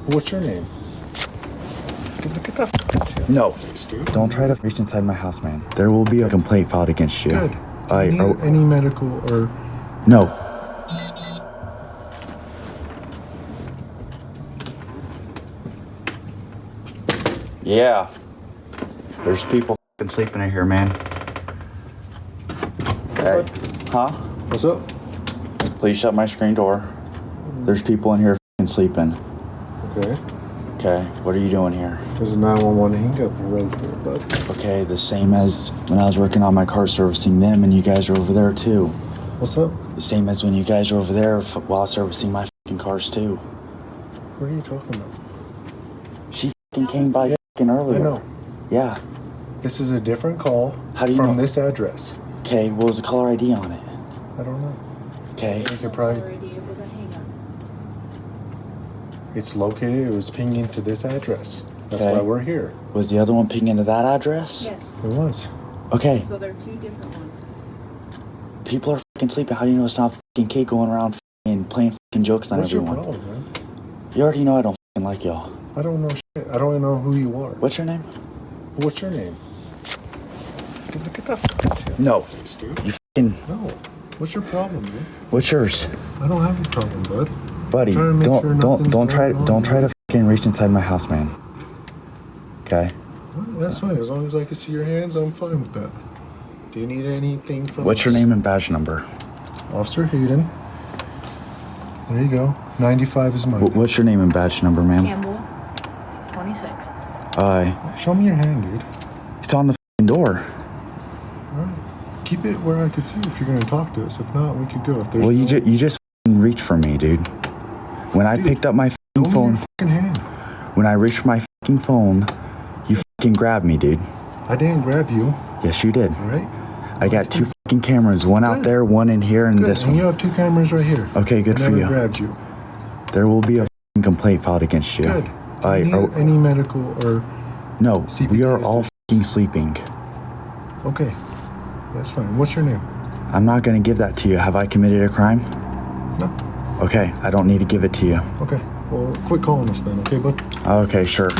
What's your name? Get that fucking shit. No. Face, dude. Don't try to reach inside my house, man. There will be a complaint filed against you. Good. Do you need any medical or... No. Yeah. There's people f***ing sleeping in here, man. Hey. Huh? What's up? Please shut my screen door. There's people in here f***ing sleeping. Okay. Okay, what are you doing here? There's a 911 hang up right here, bud. Okay, the same as when I was working on my car servicing them and you guys are over there too. What's up? The same as when you guys are over there while servicing my f***ing cars too. What are you talking about? She f***ing came by f***ing earlier. I know. Yeah. This is a different call. How do you from know? this address. Okay, what was the caller ID on it? I don't know. Okay. You could probably... It was a hang-up. It's located, it was pinged into this address. That's Okay. why we're here. Was the other one pinging into that address? Yes. It was. Okay. So they're two different ones. People are f***ing sleeping. How do you know it's not a f***ing kid going around f***ing playing f***ing jokes on What's your everyone? problem, man? You already know I don't f***ing like y'all. I don't know shit. I don't even know who you are. What's your name? What's your name? Get that fucking shit. No. Face, dude. You f***ing... No. What's your problem, man? What's yours? I don't have a problem, bud. Buddy, Trying to make sure don't try nothing's to f***ing reach inside my house, man. Okay? Well, that's fine. As long as I can see your hands, I'm fine with that. Do you need anything from What's your us? name and badge number? Officer Hayden. There you go. 95 is mine. What's your name and badge number, ma'am? Campbell, 26. Show me your hand, dude. It's on the f***ing door. All right. Keep it where I could see if you're going to talk to us. If not, we could go. If there's Well, you no... just f***ing reached for me, dude. When I picked up my f***ing Show me phone, your fucking hand. when I reached for my f***ing phone, you f***ing grabbed me, dude. I didn't grab you. Yes, you did. All right. I got two f***ing cameras, one out Good. there, one in here, and Good. this And one. you have two cameras right here. Okay, good I for never you. grabbed you. There will be a f***ing complaint filed against you. Good. Do you need any medical or... No, we are CPS? all f***ing sleeping. Okay. That's fine. What's your name? I'm not gonna give that to you. Have I committed a crime? No. Okay, I don't need to give it to you. Okay. Well, quit calling us then, okay, bud? Okay, sure.